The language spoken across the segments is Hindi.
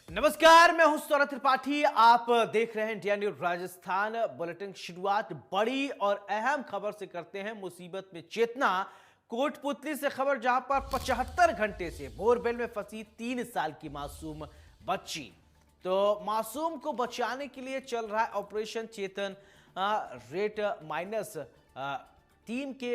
नमस्कार, मैं हूं सौरभ त्रिपाठी। आप देख रहे हैं इंडिया न्यूज राजस्थान बुलेटिन। शुरुआत बड़ी और अहम खबर से करते हैं। मुसीबत में चेतना, कोटपुतली से खबर, जहां पर 75 घंटे से बोरवेल में फंसी 3 साल की मासूम बच्ची। तो मासूम को बचाने के लिए चल रहा है ऑपरेशन चेतन। रेट माइनस टीम के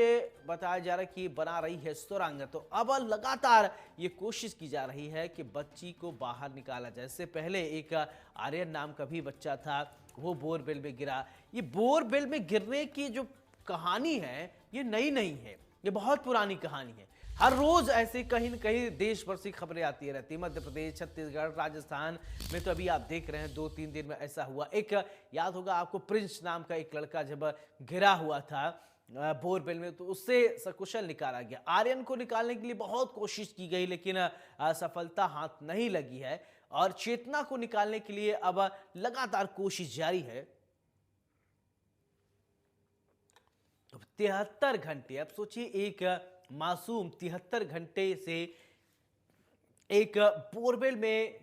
बताया जा रहा है कि बना रही है सुरंग। तो अब लगातार ये कोशिश की जा रही है कि बच्ची को बाहर निकाला जाए। इससे पहले एक आर्यन नाम का भी बच्चा था, वो बोरवेल में गिरा। ये बोरवेल में गिरने की जो कहानी है ये नई नहीं है, ये बहुत पुरानी कहानी है। हर रोज ऐसे कहीं न कहीं देश भर से खबरें आती रहती है। मध्य प्रदेश, छत्तीसगढ़, राजस्थान में तो अभी आप देख रहे हैं 2-3 दिन में ऐसा हुआ। एक याद होगा आपको, प्रिंस नाम का एक लड़का जब गिरा हुआ था बोरवेल में, तो उससे सकुशल निकाला गया। आर्यन को निकालने के लिए बहुत कोशिश की गई, लेकिन सफलता हाथ नहीं लगी है। और चेतना को निकालने के लिए अब लगातार कोशिश जारी है। 73 घंटे, अब सोचिए एक मासूम 73 घंटे से एक बोरवेल में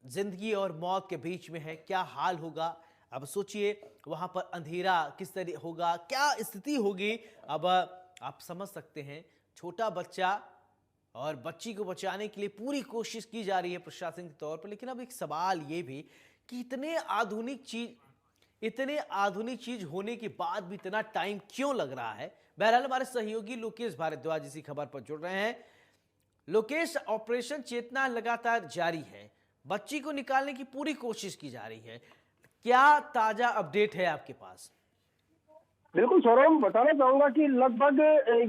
जिंदगी और मौत के बीच में है। क्या हाल होगा? अब सोचिए वहां पर अंधेरा किस तरह होगा, क्या स्थिति होगी। अब आप समझ सकते हैं, छोटा बच्चा और बच्ची को बचाने के लिए पूरी कोशिश की जा रही है प्रशासन के तौर पर। लेकिन अब एक सवाल ये भी कि इतने आधुनिक चीज होने के बाद भी इतना टाइम क्यों लग रहा है। बहरहाल हमारे सहयोगी लोकेश भारद्वाज इसी खबर पर जुड़ रहे हैं। लोकेश, ऑपरेशन चेतना लगातार जारी है, बच्ची को निकालने की पूरी कोशिश की जा रही है। क्या ताजा अपडेट है आपके पास? बिल्कुल सौरभ, बताना चाहूंगा कि लगभग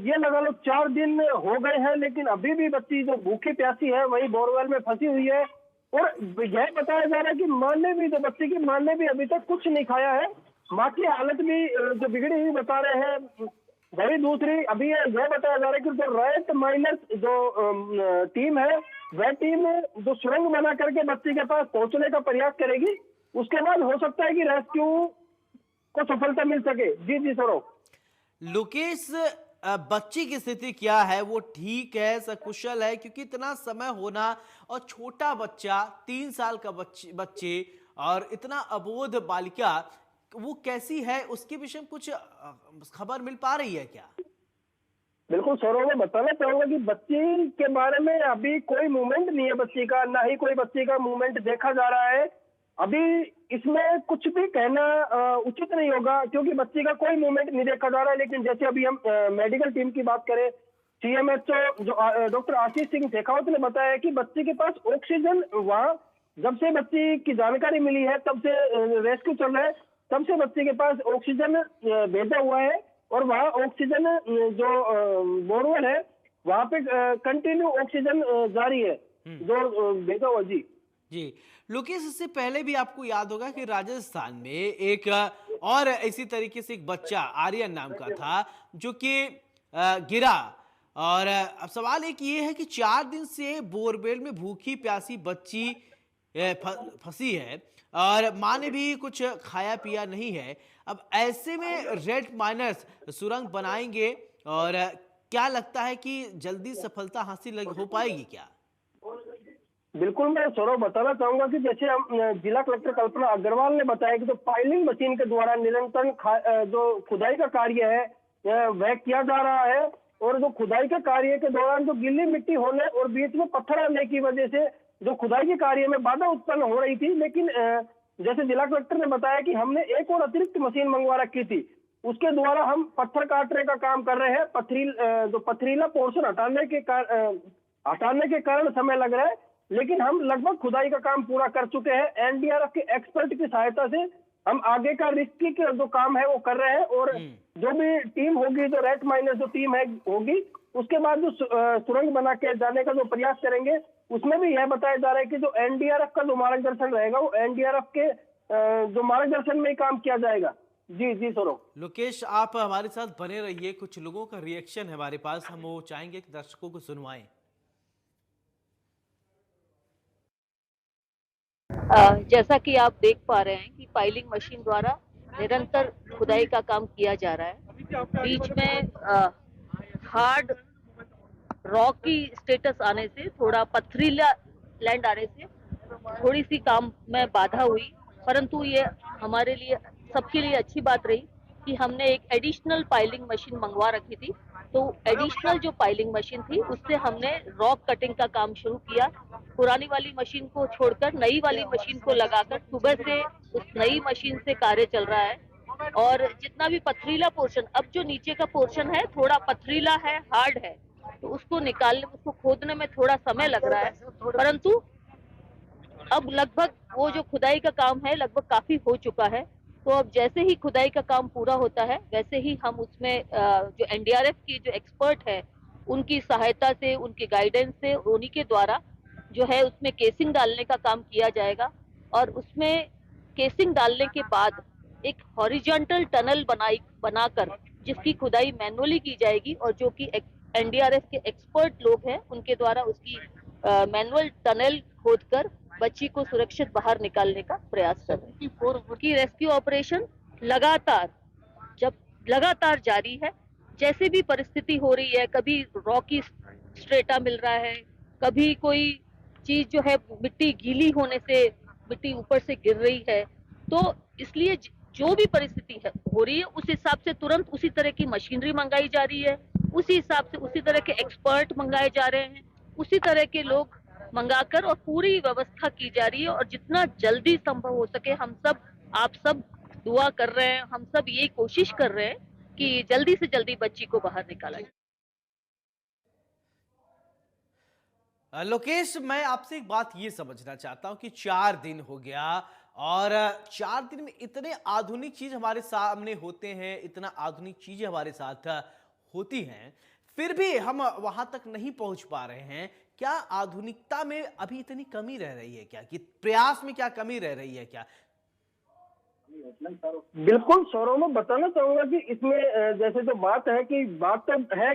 ये लगा लो 4 दिन हो गए हैं, लेकिन अभी भी बच्ची जो भूखी प्यासी है वही बोरवेल में फंसी हुई है। और यह बताया जा रहा है कि माँ ने भी, जो बच्ची की माँ ने भी अभी तक कुछ नहीं खाया है। माँ की हालत भी जो बिगड़ी हुई बता रहे हैं। वही दूसरी अभी यह बताया जा रहा है कि जो रेट माइनस जो टीम है, वह टीम जो सुरंग बना करके बच्ची के पास पहुंचने का प्रयास करेगी। उसके बाद हो सकता है कि रेस्क्यू को सफलता मिल सके। जी जी सौरभ। लोकेश, बच्ची की स्थिति क्या है? वो ठीक है, सकुशल है? क्योंकि इतना समय होना और छोटा बच्चा, 3 साल का बच्चे और इतना अबोध बालिका, वो कैसी है, उसके विषय में कुछ खबर मिल पा रही है क्या? बिल्कुल सौरभ, मैं बताना चाहूंगा कि बच्ची के बारे में अभी कोई मूवमेंट नहीं है बच्ची का, ना ही कोई बच्ची का मूवमेंट देखा जा रहा है। अभी इसमें कुछ भी कहना उचित नहीं होगा, क्योंकि बच्ची का कोई मूवमेंट नहीं देखा जा रहा है। लेकिन जैसे अभी हम मेडिकल टीम की बात करें, सीएमएचओ जो डॉक्टर आशीष सिंह शेखावत ने बताया कि बच्ची के पास ऑक्सीजन, वहां जब से बच्ची की जानकारी मिली है तब से रेस्क्यू चल रहा है, तब से बच्ची के पास ऑक्सीजन भेजा हुआ है। और वहाँ ऑक्सीजन जो बोरवेल है वहां पे कंटिन्यू ऑक्सीजन जारी है जो भेजा हुआ। जी जी लोकेश, इससे पहले भी आपको याद होगा कि राजस्थान में एक और इसी तरीके से एक बच्चा आर्यन नाम का था, जो कि गिरा। और अब सवाल एक ये है कि 4 दिन से बोरवेल में भूखी प्यासी बच्ची फंसी है और माँ ने भी कुछ खाया पिया नहीं है। अब ऐसे में रेड माइनस सुरंग बनाएंगे, और क्या लगता है कि जल्दी सफलता हासिल हो पाएगी क्या? बिल्कुल, मैं सौरभ बताना चाहूंगा कि जैसे हम जिला कलेक्टर कल्पना अग्रवाल ने बताया कि जो पाइलिंग मशीन के द्वारा निरंतर जो खुदाई का कार्य है वह किया जा रहा है। और जो खुदाई के कार्य के दौरान जो गीली मिट्टी होने और बीच में पत्थर आने की वजह से जो खुदाई के कार्य में बाधा उत्पन्न हो रही थी। लेकिन जैसे जिला कलेक्टर ने बताया कि हमने एक और अतिरिक्त मशीन मंगवा रखी थी, उसके द्वारा हम पत्थर काटने का काम कर रहे हैं। जो पथरीला पोर्शन हटाने के कारण समय लग रहा है, लेकिन हम लगभग खुदाई का काम पूरा कर चुके हैं। एनडीआरएफ के एक्सपर्ट की सहायता से हम आगे का रिस्की जो काम है वो कर रहे हैं। और जो भी टीम होगी, जो रेट माइनस जो टीम है होगी, उसके बाद जो सुरंग बना के जाने का जो प्रयास करेंगे, उसमें भी यह बताया जा रहा है कि जो एनडीआरएफ का जो मार्गदर्शन रहेगा वो एनडीआरएफ के जो मार्गदर्शन में ही काम किया जाएगा। जी जी सौरभ। लोकेश, आप हमारे साथ बने रहिए। कुछ लोगों का रिएक्शन है हमारे पास, हम वो चाहेंगे कि दर्शकों को सुनवाएं। जैसा कि आप देख पा रहे हैं कि पाइलिंग मशीन द्वारा निरंतर खुदाई का काम किया जा रहा है। बीच में हार्ड रॉकी स्टेटस आने से, थोड़ा पथरीला लैंड आने से थोड़ी सी काम में बाधा हुई, परंतु ये हमारे लिए, सबके लिए अच्छी बात रही कि हमने एक एडिशनल पाइलिंग मशीन मंगवा रखी थी। तो एडिशनल जो पाइलिंग मशीन थी उससे हमने रॉक कटिंग का काम शुरू किया। पुरानी वाली मशीन को छोड़कर नई वाली मशीन को लगाकर सुबह से उस नई मशीन से कार्य चल रहा है। और जितना भी पथरीला पोर्शन, अब जो नीचे का पोर्शन है थोड़ा पथरीला है, हार्ड है, तो उसको निकालने, उसको खोदने में थोड़ा समय लग रहा है, परंतु अब लगभग वो जो खुदाई का काम है लगभग काफी हो चुका है। तो अब जैसे ही खुदाई का काम पूरा होता है वैसे ही हम उसमें जो एनडीआरएफ की जो एक्सपर्ट है उनकी सहायता से, उनके गाइडेंस से, उन्हीं के द्वारा जो है उसमें केसिंग डालने का काम किया जाएगा। और उसमें केसिंग डालने के बाद एक हॉरिजॉन्टल टनल बनाकर जिसकी खुदाई मैनुअली की जाएगी, और जो कि एनडीआरएफ के एक्सपर्ट लोग हैं उनके द्वारा उसकी मैनुअल टनल खोदकर बच्ची को सुरक्षित बाहर निकालने का प्रयास कर रहे हैं। कि रेस्क्यू ऑपरेशन लगातार जारी है। जैसे भी परिस्थिति हो रही है, कभी रॉकी स्ट्रेटा मिल रहा है, कभी कोई चीज जो है मिट्टी गीली होने से मिट्टी ऊपर से गिर रही है, तो इसलिए जो भी परिस्थिति है हो रही है उस हिसाब से तुरंत उसी तरह की मशीनरी मंगाई जा रही है, उसी हिसाब से उसी तरह के एक्सपर्ट मंगाए जा रहे हैं, उसी तरह के लोग मंगाकर और पूरी व्यवस्था की जा रही है। और जितना जल्दी संभव हो सके, हम सब, आप सब दुआ कर रहे हैं, हम सब यही कोशिश कर रहे हैं कि जल्दी से जल्दी बच्ची को बाहर निकाला जाए। लोकेश, मैं आपसे एक बात ये समझना चाहता हूं कि 4 दिन हो गया और 4 दिन में इतने आधुनिक चीज हमारे सामने होते हैं, इतना आधुनिक चीजें हमारे साथ होती हैं, फिर भी हम वहां तक नहीं पहुंच पा रहे हैं। क्या आधुनिकता में अभी इतनी कमी रह रही है क्या, कि प्रयास में क्या कमी रह रही है क्या? बिल्कुल सौरभ, मैं बताना चाहूंगा कि इसमें जैसे जो बात तो है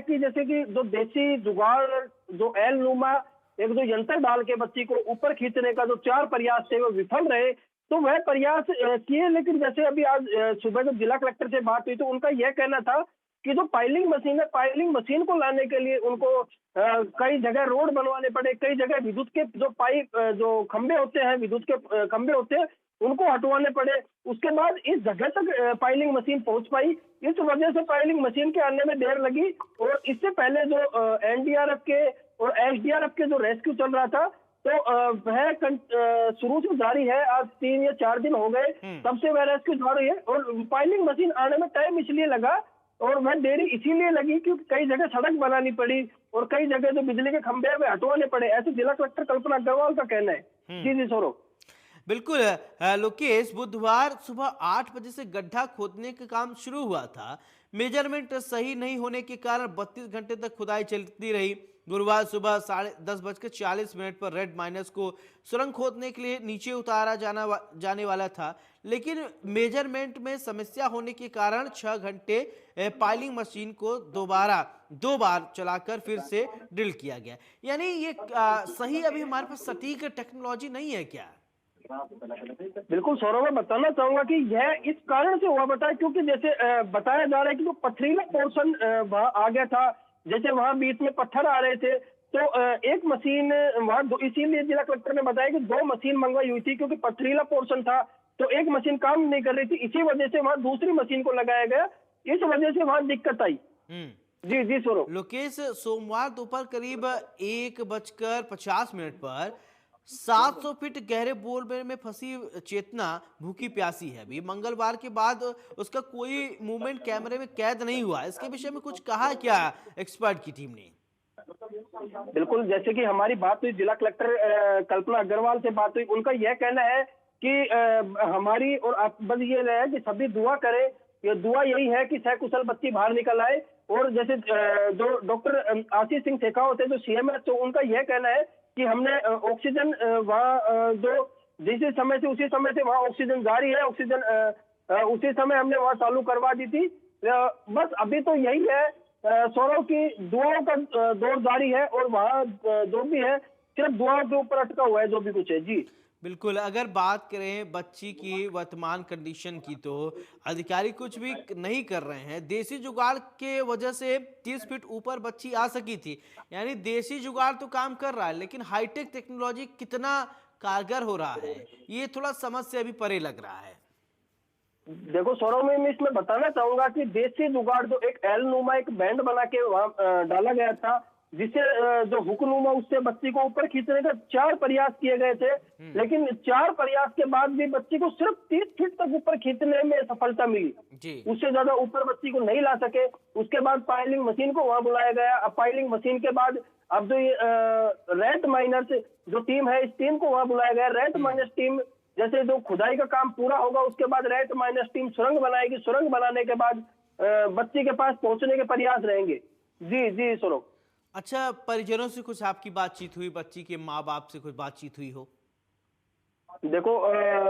कि जैसे कि जो देसी जुगाड़, जो एल नुमा एक जो यंत्र डाल के बच्ची को ऊपर खींचने का जो 4 प्रयास थे वो विफल रहे। तो वह प्रयास किए, लेकिन जैसे अभी आज सुबह जब जिला कलेक्टर से बात हुई तो उनका यह कहना था कि जो पाइलिंग मशीन है, पाइलिंग मशीन को लाने के लिए उनको कई जगह रोड बनवाने पड़े, कई जगह विद्युत के जो पाइप, जो खंभे होते हैं, विद्युत के खंभे होते हैं, उनको हटवाने पड़े। उसके बाद इस जगह तक पाइलिंग मशीन पहुंच पाई। इस वजह से पाइलिंग मशीन के आने में देर लगी। और इससे पहले जो एनडीआरएफ के और एसडीआरएफ के जो रेस्क्यू चल रहा था, तो वह शुरू से जारी है। आज 3 या 4 दिन हो गए तब से वह रेस्क्यू जारी है। और पाइलिंग मशीन आने में टाइम इसलिए लगा और वह देरी इसीलिए लगी क्योंकि कई जगह सड़क बनानी पड़ी और कई जगह जो बिजली के खंभे वे हटवाने पड़े, ऐसे जिला कलेक्टर कल्पना अग्रवाल का कहना है। जी सौरभ। बिल्कुल लोकेश, बुधवार सुबह 8 बजे से गड्ढा खोदने का काम शुरू हुआ था। मेजरमेंट सही नहीं होने के कारण 32 घंटे तक खुदाई चलती रही। गुरुवार सुबह 10:40 पर रेड माइनस को सुरंग खोदने के लिए नीचे उतारा जाने वाला था, लेकिन मेजरमेंट में समस्या होने के कारण 6 घंटे पाइलिंग मशीन को दो बार चलाकर फिर से ड्रिल किया गया। यानी ये सही अभी हमारे पास सटीक टेक्नोलॉजी नहीं है क्या? बिल्कुल सौरभ, मैं बताना चाहूंगा कि यह इस कारण से हुआ बताया क्योंकि जैसे बताया जा रहा है कि जो पथरीला पोर्शन वहां आ गया था, जैसे वहां बीच में पत्थर आ रहे थे, तो एक मशीन वहां, इसीलिए जिला कलेक्टर ने बताया कि 2 मशीन मंगवाई हुई थी क्योंकि पथरीला पोर्शन था, तो एक मशीन काम नहीं कर रही थी। इसी वजह से वहां दूसरी मशीन को लगाया गया, इस वजह से वहां दिक्कत आई। जी सौरभ। लोकेश, सोमवार दोपहर करीब 1:50 पर 700 फीट गहरे बोरवेल में फंसी चेतना भूखी प्यासी है। अभी मंगलवार के बाद उसका कोई मूवमेंट कैमरे में कैद नहीं हुआ। इसके विषय में कुछ कहा क्या एक्सपर्ट की टीम ने? बिल्कुल, जैसे कि हमारी बात हुई जिला कलेक्टर कल्पना अग्रवाल से बात हुई, उनका यह कहना है कि हमारी और आप बस ये है कि सभी दुआ करें। ये दुआ यही है कि सकुशल बच्ची बाहर निकल आए। और जैसे जो डॉक्टर आशीष सिंह शेखावत है जो सीएम है, तो उनका यह कहना है कि हमने ऑक्सीजन वहाँ जो जिस समय से उसी समय से वहाँ ऑक्सीजन जारी है, ऑक्सीजन उसी समय हमने वहाँ चालू करवा दी थी। बस अभी तो यही है सौरभ की दुआओं का दौर जारी है और वहाँ जो भी है सिर्फ दुआओं के ऊपर अटका हुआ है जो भी कुछ है। जी बिल्कुल, अगर बात करें बच्ची की वर्तमान कंडीशन की तो अधिकारी कुछ भी नहीं कर रहे हैं। देसी जुगाड़ के वजह से 30 फीट ऊपर बच्ची आ सकी थी। यानी देसी जुगाड़ तो काम कर रहा है, लेकिन हाईटेक टेक्नोलॉजी कितना कारगर हो रहा है, ये थोड़ा समझ से अभी परे लग रहा है। देखो सौरभ, मैं इसमें बताना चाहूंगा कि देसी जुगाड़ जो एक एल नुमा एक बैंड बना के वहां डाला गया था, जिससे जो हुक नुमा उससे बच्ची को ऊपर खींचने का 4 प्रयास किए गए थे, लेकिन 4 प्रयास के बाद भी बच्ची को सिर्फ 30 फीट तक ऊपर खींचने में सफलता मिली। जी। उससे ज्यादा ऊपर बच्ची को नहीं ला सके। उसके बाद पाइलिंग मशीन को वहां बुलाया गया। अब पाइलिंग मशीन के बाद अब जो ये रेट माइनर्स जो टीम है, इस टीम को वहां बुलाया गया। रेट माइनस टीम जैसे जो खुदाई का काम पूरा होगा, उसके बाद रेट माइनस टीम सुरंग बनाएगी। सुरंग बनाने के बाद बच्ची के पास पहुंचने के प्रयास रहेंगे। जी जी सौरभ। अच्छा, परिजनों से कुछ आपकी बातचीत हुई, बच्ची के माँ बाप से कुछ बातचीत हुई हो? देखो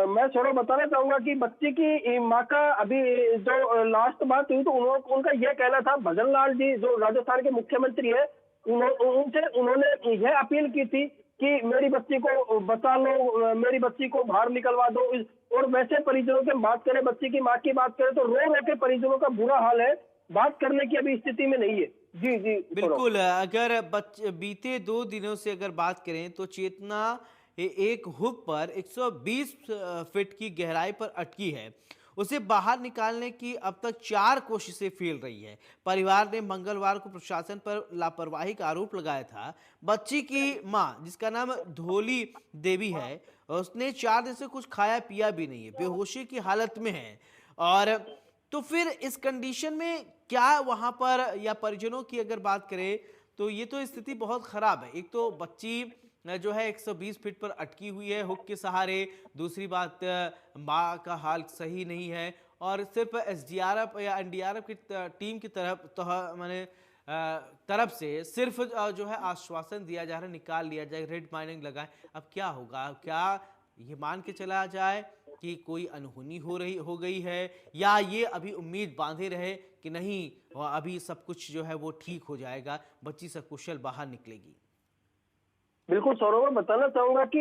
मैं थोड़ा बताना चाहूंगा कि बच्ची की माँ का अभी जो लास्ट बात हुई तो उनका यह कहना था, भजन लाल जी जो राजस्थान के मुख्यमंत्री है, उन्होंने यह अपील की थी कि मेरी बच्ची को बचा लो, मेरी बच्ची को बाहर निकलवा दो। और वैसे परिजनों की बात करें, बच्ची की माँ की बात करें तो रो रो के परिजनों का बुरा हाल है, बात करने की अभी स्थिति में नहीं है। जी जी बिल्कुल, अगर बीते 2 दिनों से अगर बात करें तो चेतना एक हुक पर 120 फीट की गहराई पर अटकी है। उसे बाहर निकालने की अब तक 4 कोशिशें फेल रही है। परिवार ने मंगलवार को प्रशासन पर लापरवाही का आरोप लगाया था। बच्ची की मां, जिसका नाम धोली देवी है, उसने 4 दिन से कुछ खाया पिया भी नहीं है, बेहोशी की हालत में है। और तो फिर इस कंडीशन में क्या वहां पर, या परिजनों की अगर बात करें तो ये तो स्थिति बहुत खराब है। एक तो बच्ची जो है 120 फीट पर अटकी हुई है हुक के सहारे। दूसरी बात, माँ का हाल सही नहीं है। और सिर्फ एसडीआरएफ या एनडीआरएफ की टीम की तरफ से सिर्फ जो है आश्वासन दिया जा रहा है, निकाल लिया जाए, रेड माइनिंग लगाए। अब क्या होगा? क्या ये मान के चला जाए कि कोई अनहोनी हो गई है, या ये अभी उम्मीद बांधे रहे कि नहीं अभी सब कुछ जो है वो ठीक हो जाएगा, बच्ची सकुशल बाहर निकलेगी? बिल्कुल सौरभ, मैं बताना चाहूंगा कि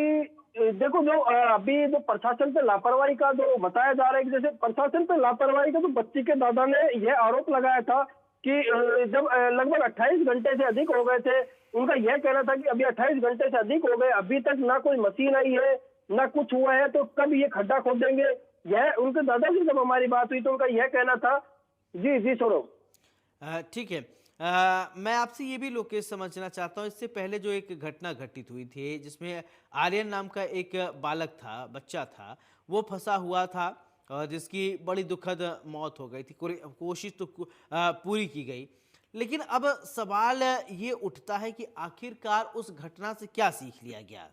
देखो जो अभी जो प्रशासन पे लापरवाही का जो बताया जा रहा है कि जैसे प्रशासन पे लापरवाही का, तो बच्ची के दादा ने यह आरोप लगाया था कि जब लगभग 28 घंटे से अधिक हो गए थे, उनका यह कहना था कि अभी 28 घंटे से अधिक हो गए, अभी तक ना कोई मशीन आई है ना कुछ हुआ है, तो कब ये खड्डा खोदेंगे। यह उनके दादा से जब हमारी बात हुई तो उनका यह कहना था। जी जी सौरभ। ठीक है। मैं आपसे ये भी लोकेश समझना चाहता हूँ, इससे पहले जो एक घटना घटित हुई थी जिसमें आर्यन नाम का एक बालक था, बच्चा था, वो फंसा हुआ था और जिसकी बड़ी दुखद मौत हो गई थी। कोशिश तो पूरी की गई, लेकिन अब सवाल ये उठता है कि आखिरकार उस घटना से क्या सीख लिया गया?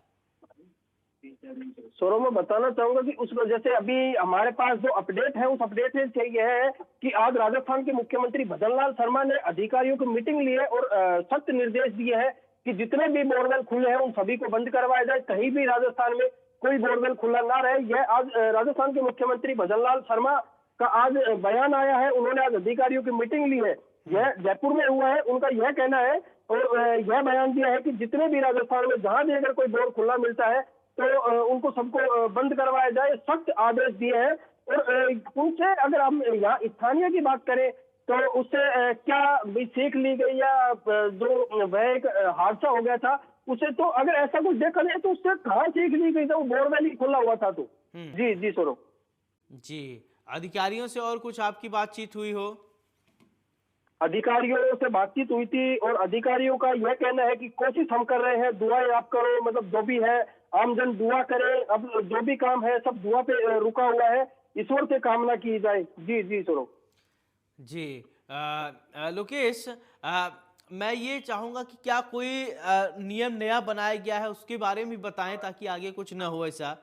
सौरभ, मैं बताना चाहूंगा कि उस वजह से अभी हमारे पास जो अपडेट है, उस अपडेट में यह है कि आज राजस्थान के मुख्यमंत्री भजन लाल शर्मा ने अधिकारियों की मीटिंग ली है और सख्त निर्देश दिए हैं कि जितने भी बोरवेल खुले हैं उन सभी को बंद करवाया जाए, कहीं भी राजस्थान में कोई बोरवेल खुला ना रहे। यह आज राजस्थान के मुख्यमंत्री भजन लाल शर्मा का आज बयान आया है। उन्होंने आज अधिकारियों की मीटिंग ली है, यह जयपुर में हुआ है। उनका यह कहना है और यह बयान दिया है कि जितने भी राजस्थान में जहां भी अगर कोई बोर खुला मिलता है तो उनको सबको बंद करवाया जाए, सख्त आदेश दिए हैं। और उनसे अगर हम यहाँ स्थानीय की बात करें तो उससे क्या भी सीख ली गई, या जो वह एक हादसा हो गया था उसे, तो अगर ऐसा कुछ देखा जाए तो उससे कहाँ सीख ली गई, तो बोरवेल ही खुला हुआ था। तो जी जी सौरभ। जी, अधिकारियों से और कुछ आपकी बातचीत हुई हो? अधिकारियों से बातचीत हुई थी और अधिकारियों का यह कहना है कि कोशिश हम कर रहे हैं, दुआएं आप करो, मतलब जो भी है आमजन दुआ करे, अब जो भी काम है सब दुआ पे रुका हुआ है, ईश्वर से कामना की जाए। जी जी सौरभ। जी, लोकेश, मैं ये चाहूंगा कि क्या कोई नियम नया बनाया गया है, उसके बारे में बताएं ताकि आगे कुछ न हो ऐसा।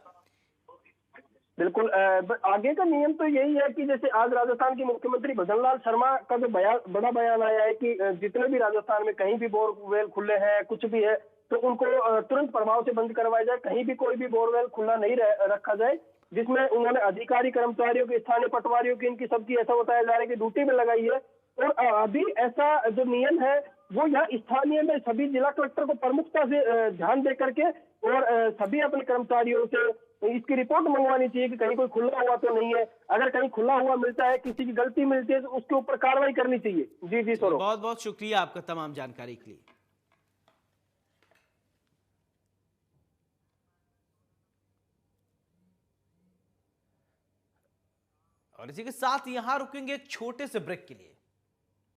बिल्कुल, आगे का नियम तो यही है कि जैसे आज राजस्थान के मुख्यमंत्री भजन लाल शर्मा का जो बड़ा बयान आया है कि जितने भी राजस्थान में कहीं भी बोरवेल खुले हैं, कुछ भी है, तो उनको तुरंत प्रभाव से बंद करवाया जाए, कहीं भी कोई भी बोरवेल खुला नहीं रखा जाए। जिसमें उन्होंने अधिकारी कर्मचारियों की, स्थानीय पटवारियों की, इनकी सबकी ऐसा बताया जा रहा है कि ड्यूटी में लगाई है। और अभी ऐसा जो नियम है वो यहाँ स्थानीय में सभी जिला कलेक्टर को प्रमुखता से ध्यान दे करके और सभी अपने कर्मचारियों से इसकी रिपोर्ट मंगवानी चाहिए कि कहीं कोई खुला हुआ तो नहीं है। अगर कहीं खुला हुआ मिलता है, किसी की गलती मिलती है, तो उसके ऊपर कार्रवाई करनी चाहिए। जी जी सौरभ। बहुत बहुत शुक्रिया आपका तमाम जानकारी के लिए। और इसी के साथ यहां रुकेंगे एक छोटे से ब्रेक के लिए।